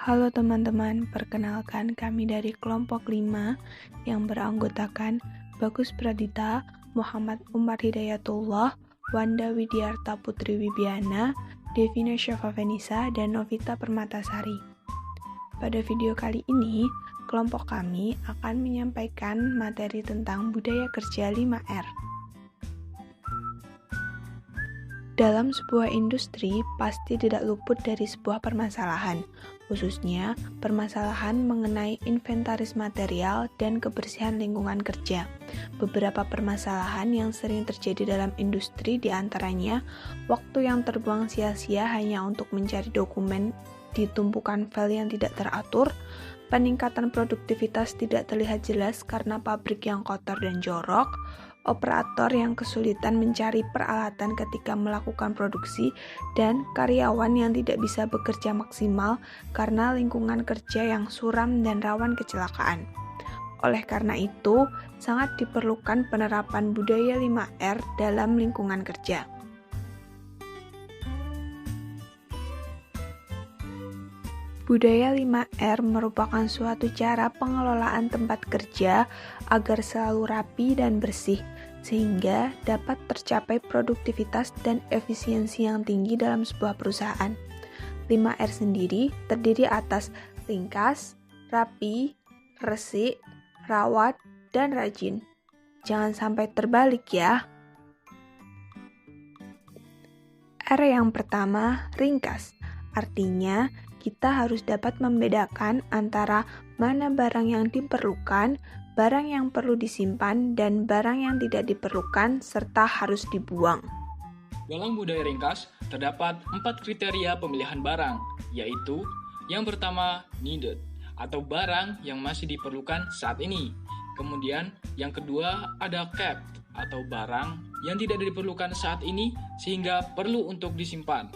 Halo teman-teman, perkenalkan kami dari kelompok 5 yang beranggotakan Bagus Pradita, Muhammad Umar Hidayatullah, Wanda Widiarta Putri Wibiana, Devina Syafavenisa, dan Novita Permatasari. Pada video kali ini, kelompok kami akan menyampaikan materi tentang budaya kerja 5R. Dalam sebuah industri, pasti tidak luput dari sebuah permasalahan, khususnya permasalahan mengenai inventaris material dan kebersihan lingkungan kerja. Beberapa permasalahan yang sering terjadi dalam industri diantaranya waktu yang terbuang sia-sia hanya untuk mencari dokumen di tumpukan file yang tidak teratur, peningkatan produktivitas tidak terlihat jelas karena pabrik yang kotor dan jorok, operator yang kesulitan mencari peralatan ketika melakukan produksi, dan karyawan yang tidak bisa bekerja maksimal karena lingkungan kerja yang suram dan rawan kecelakaan. Oleh karena itu, sangat diperlukan penerapan budaya 5R dalam lingkungan kerja. Budaya 5R merupakan suatu cara pengelolaan tempat kerja agar selalu rapi dan bersih, sehingga dapat tercapai produktivitas dan efisiensi yang tinggi dalam sebuah perusahaan. 5R sendiri terdiri atas ringkas, rapi, resik, rawat, dan rajin. Jangan sampai terbalik ya. R yang pertama, ringkas. Artinya, kita harus dapat membedakan antara mana barang yang diperlukan, barang yang perlu disimpan, dan barang yang tidak diperlukan serta harus dibuang. Dalam budaya ringkas, terdapat 4 kriteria pemilihan barang, yaitu yang pertama, needed, atau barang yang masih diperlukan saat ini. Kemudian, yang kedua ada kept, atau barang yang tidak diperlukan saat ini sehingga perlu untuk disimpan.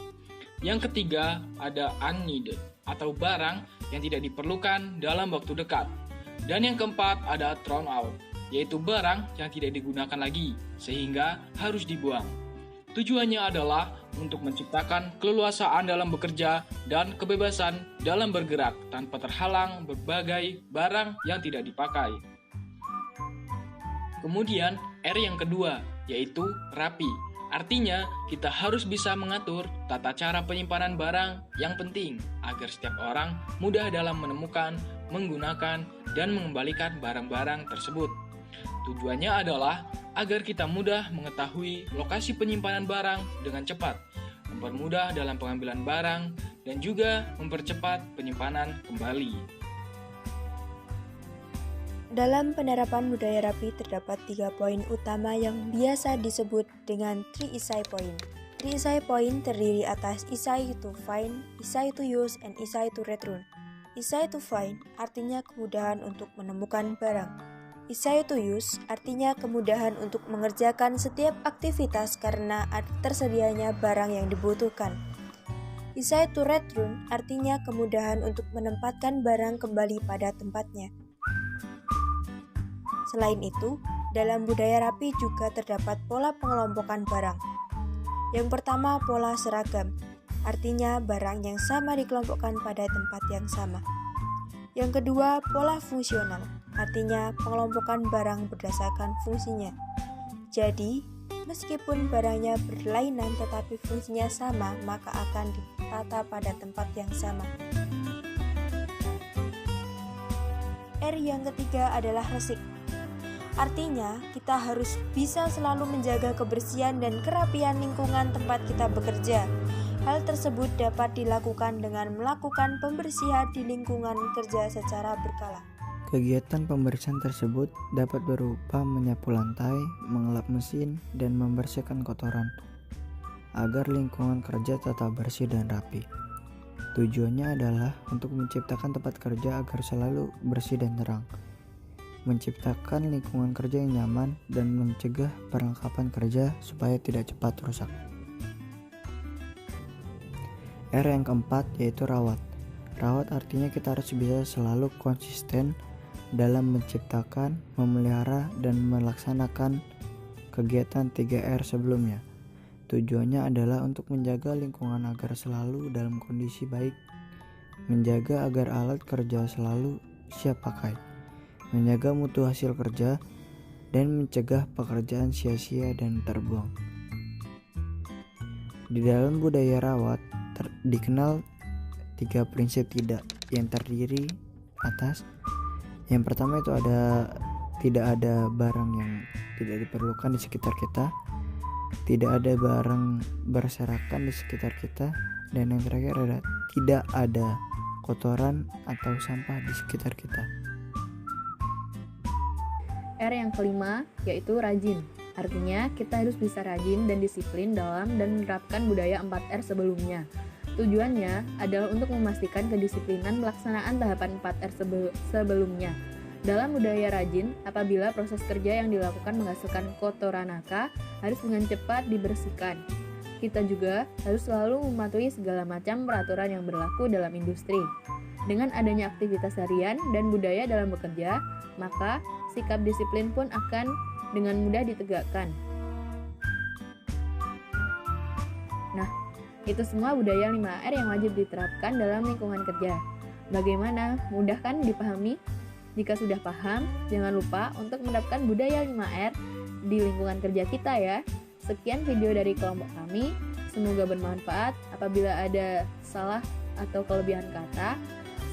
Yang ketiga ada unneeded atau barang yang tidak diperlukan dalam waktu dekat. Dan yang keempat ada thrown out, yaitu barang yang tidak digunakan lagi sehingga harus dibuang. Tujuannya adalah untuk menciptakan keleluasaan dalam bekerja dan kebebasan dalam bergerak tanpa terhalang berbagai barang yang tidak dipakai. Kemudian R yang kedua yaitu rapi. Artinya, kita harus bisa mengatur tata cara penyimpanan barang yang penting agar setiap orang mudah dalam menemukan, menggunakan, dan mengembalikan barang-barang tersebut. Tujuannya adalah agar kita mudah mengetahui lokasi penyimpanan barang dengan cepat, mempermudah dalam pengambilan barang, dan juga mempercepat penyimpanan kembali. Dalam penerapan budaya rapi terdapat 3 poin utama yang biasa disebut dengan 3 Isai Point. 3 Isai Point terdiri atas Isai to find, Isai to use, and Isai to return. Isai to find artinya kemudahan untuk menemukan barang. Isai to use artinya kemudahan untuk mengerjakan setiap aktivitas karena tersedianya barang yang dibutuhkan. Isai to return artinya kemudahan untuk menempatkan barang kembali pada tempatnya. Selain itu, dalam budaya rapi juga terdapat pola pengelompokan barang. Yang pertama, pola seragam, artinya barang yang sama dikelompokkan pada tempat yang sama. Yang kedua, pola fungsional, artinya pengelompokan barang berdasarkan fungsinya. Jadi, meskipun barangnya berlainan tetapi fungsinya sama, maka akan ditata pada tempat yang sama. R yang ketiga adalah resik. Artinya, kita harus bisa selalu menjaga kebersihan dan kerapian lingkungan tempat kita bekerja. Hal tersebut dapat dilakukan dengan melakukan pembersihan di lingkungan kerja secara berkala. Kegiatan pembersihan tersebut dapat berupa menyapu lantai, mengelap mesin, dan membersihkan kotoran agar lingkungan kerja tetap bersih dan rapi. Tujuannya adalah untuk menciptakan tempat kerja agar selalu bersih dan terang, menciptakan lingkungan kerja yang nyaman, dan mencegah perlengkapan kerja supaya tidak cepat rusak. R yang keempat yaitu rawat. Rawat artinya kita harus bisa selalu konsisten dalam menciptakan, memelihara, dan melaksanakan kegiatan 3R sebelumnya. Tujuannya adalah untuk menjaga lingkungan agar selalu dalam kondisi baik menjaga agar alat kerja selalu siap pakai, menjaga mutu hasil kerja, dan mencegah pekerjaan sia-sia dan terbuang. Di dalam budaya rawat dikenal 3 prinsip tidak yang terdiri atas. Yang pertama itu tidak ada barang yang tidak diperlukan di sekitar kita, tidak ada barang berserakan di sekitar kita, dan yang terakhir adalah tidak ada kotoran atau sampah di sekitar kita. R yang kelima yaitu rajin. Artinya kita harus bisa rajin dan disiplin dalam dan menerapkan budaya 4R sebelumnya. Tujuannya adalah untuk memastikan kedisiplinan pelaksanaan tahapan 4R sebelumnya. Dalam budaya rajin, apabila proses kerja yang dilakukan menghasilkan kotoran naka, harus dengan cepat dibersihkan. Kita juga harus selalu mematuhi segala macam peraturan yang berlaku dalam industri. Dengan adanya aktivitas harian dan budaya dalam bekerja, maka sikap disiplin pun akan dengan mudah ditegakkan. Nah, itu semua budaya 5R yang wajib diterapkan dalam lingkungan kerja. Bagaimana? Mudah kan dipahami? Jika sudah paham, jangan lupa untuk menerapkan budaya 5R di lingkungan kerja kita ya. Sekian video dari kelompok kami, semoga bermanfaat. Apabila ada salah atau kelebihan kata,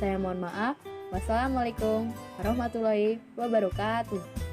saya mohon maaf. Wassalamualaikum warahmatullahi wabarakatuh.